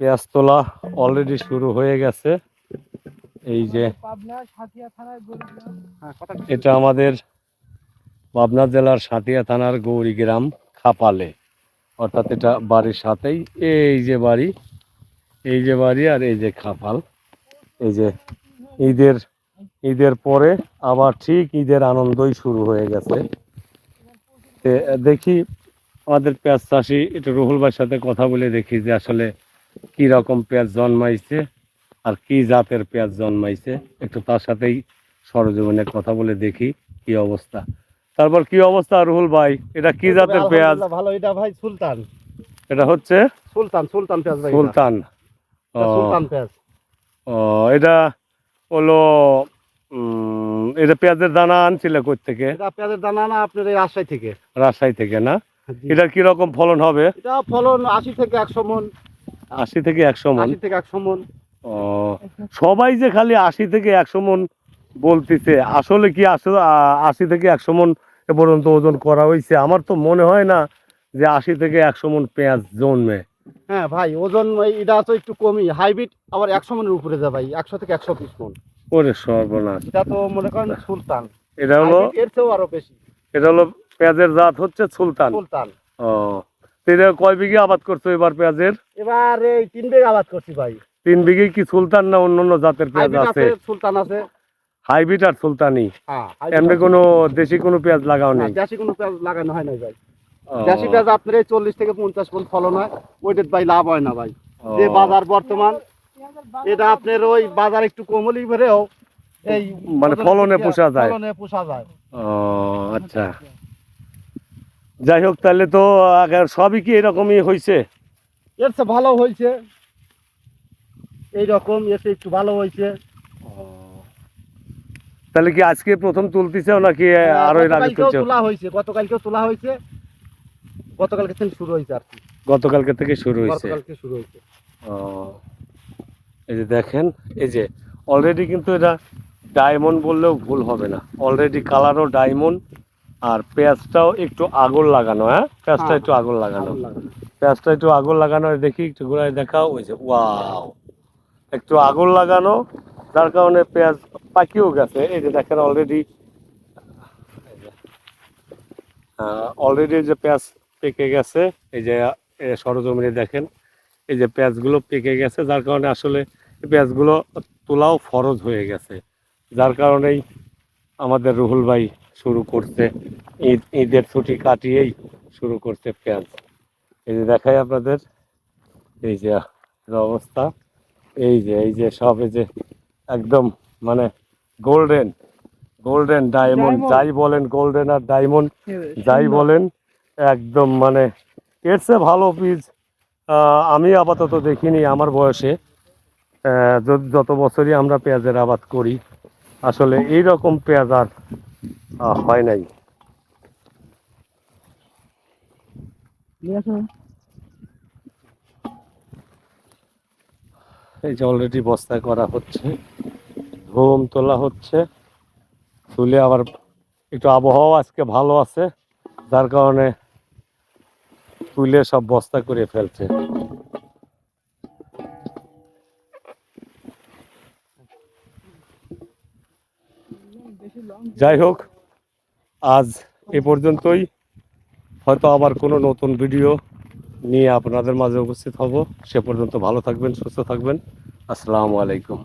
পেঁয়াজ তোলা অলরেডি শুরু হয়ে গেছে। এই যে এটা আমাদের পাবনা জেলার সাথিয়া থানার গৌরীগ্রাম খাপালে, অর্থাৎ এটা বাড়ির সাথেই। এই যে বাড়ি, এই যে বাড়ি, আর এই যে খাপাল। এই যে ঈদের ঈদের পরে আবার ঠিক ঈদের আনন্দই শুরু হয়ে গেছে। দেখি আমাদের পেঁয়াজ চাষি একটু রুহুল ভাইয়ের সাথে কথা বলে দেখি যে আসলে কি রকম পেঁয়াজ জন্মাইছে আর কি জাতের পেঁয়াজ জন্মাইছে। একটু তার সাথেই সরজমিনে কথা বলে দেখি কি অবস্থা। তারপর কি অবস্থা রুহুল ভাই, এটা কি জাতের পেঁয়াজ? ভালো। এটা ভাই সুলতান। এটা হচ্ছে সুলতান সুলতান পেঁয়াজ ভাই। সুলতান। ও সুলতান পেঁয়াজ। ও এটা হলো এটা পেঁয়াজের দানা আনছিল কই থেকে? এটা পেঁয়াজের দানা না আপনার এই রাজশাহী থেকে। রাজশাহী থেকে না? এটা কি রকম ফলন হবে? এটা ফলন 80 থেকে 100 মন। 80 থেকে 100 মন। 80 থেকে 100 মন। ও, সবাই যে খালি 80 থেকে 100 মন বলতেছে, আসলে কি আসলে 80 থেকে 100 মন এ পর্যন্ত ওজন করা হয়েছে? আমার তো মনে হয় না যে 80 থেকে 100 মন পেঁয়াজ জন্মে। হ্যাঁ ভাই, ওজন এটা তো একটু কমই, হাইব্রিড আবার 100 মনের উপরে যায় ভাই, 100 থেকে 120 মন। ওরে সর্বনাশ! এটা তো মনে করেন সুলতান। এটা হলো, এর চেয়েও আরো বেশি। এটা হলো পেঁয়াজের জাত হচ্ছে সুলতান। সুলতান। ও, এটা কয় বিঘে আবাদ করছো এবার পেঁয়াজের? এবার এই 3 বিঘা আবাদ করছি ভাই। 3 বিঘে কি সুলতান না অন্য জাতের পেঁয়াজ আছে? সুলতান আছে। হাইব্রিড আর সুলতানি? হ্যাঁ, এমনি কোনো দেশি কোনো পেঁয়াজ লাগাও নেই? দেশি কোনো পেঁয়াজ লাগানো হয় না ভাই। দেশি পেঁয়াজ আপনার এই 40 থেকে 50 মন ফলন হয়, ওইটার ভাই লাভ হয় না ভাই। যে বাজার বর্তমান, এটা আপনার ওই বাজার একটু কম হলেই পরেও এই মানে ফলনে পোষা যায়। ফলনে পোষা যায়। ও আচ্ছা, যাই হোক, তাহলে তো সবই কি এরকমই হয়েছে? এর চেয়ে ভালো হয়েছে, এইরকম এসে একটু ভালো হয়েছে। তাহলে কি আজকে প্রথম তুলতেছে নাকি আরো এর আগে তুলছে? তোলা হয়েছে, গতকালকেও তোলা হয়েছে। গতকালকে থেকে শুরু হয়েছে আর কি। গতকালকে থেকে শুরু হয়েছে? গতকালকে শুরু হয়েছে। ও, এই যে দেখেন, এই যে অলরেডি কিন্তু এটা ডায়মন্ড বললেও ভুল হবে না। অলরেডি কালারও ডায়মন্ড, আর পেঁয়াজটাও একটু আগুন লাগানো। হ্যাঁ, পেঁয়াজটা একটু আগুন লাগানো, পেঁয়াজটা একটু আগুন লাগানো। দেখি একটু ঘুরাই দেখাও। ওই যে ওয়াও, একটু আগুন লাগানো, যার কারণে পেঁয়াজ পাকিও গেছে। এই যে দেখেন অলরেডি, অলরেডি যে পেঁয়াজ পেকে গেছে। এই যে সরজমিনে দেখেন, এই যে পেঁয়াজগুলো পেকে গেছে, যার কারণে আসলে পেঁয়াজগুলো তোলাও ফরজ হয়ে গেছে। যার কারণেই আমাদের রুহুল ভাই শুরু করছে, ঈদের ছুটি কাটিয়েই শুরু করছে পেঁয়াজ। এই যে দেখাই আপনাদের, এই যে অবস্থা। এই যে সব, এই যে একদম মানে গোল্ডেন গোল্ডেন ডায়মন্ড, যাই বলেন, গোল্ডেন আর ডায়মন্ড যাই বলেন, একদম মানে এর চেয়ে ভালো বীজ আমি আপাতত দেখিনি আমার বয়সে। যত বছরই আমরা পেঁয়াজের আবাদ করি, আসলে এইরকম পেঁয়াজ আর হয় নাই। এই যে অলরেডি বস্তায় করা হচ্ছে, ঘুম তোলা হচ্ছে, তুলে আবার একটু আবহাওয়া আজকে ভালো আছে, যার কারণে তুলে সব বস্তা করে ফেলছে। যাই হোক, আজ এ পর্যন্তই। হয়তো আবার কোনো নতুন ভিডিও নিয়ে আপনাদের মাঝে উপস্থিত হব। সে পর্যন্ত ভালো থাকবেন, সুস্থ থাকবেন। আসসালামু আলাইকুম।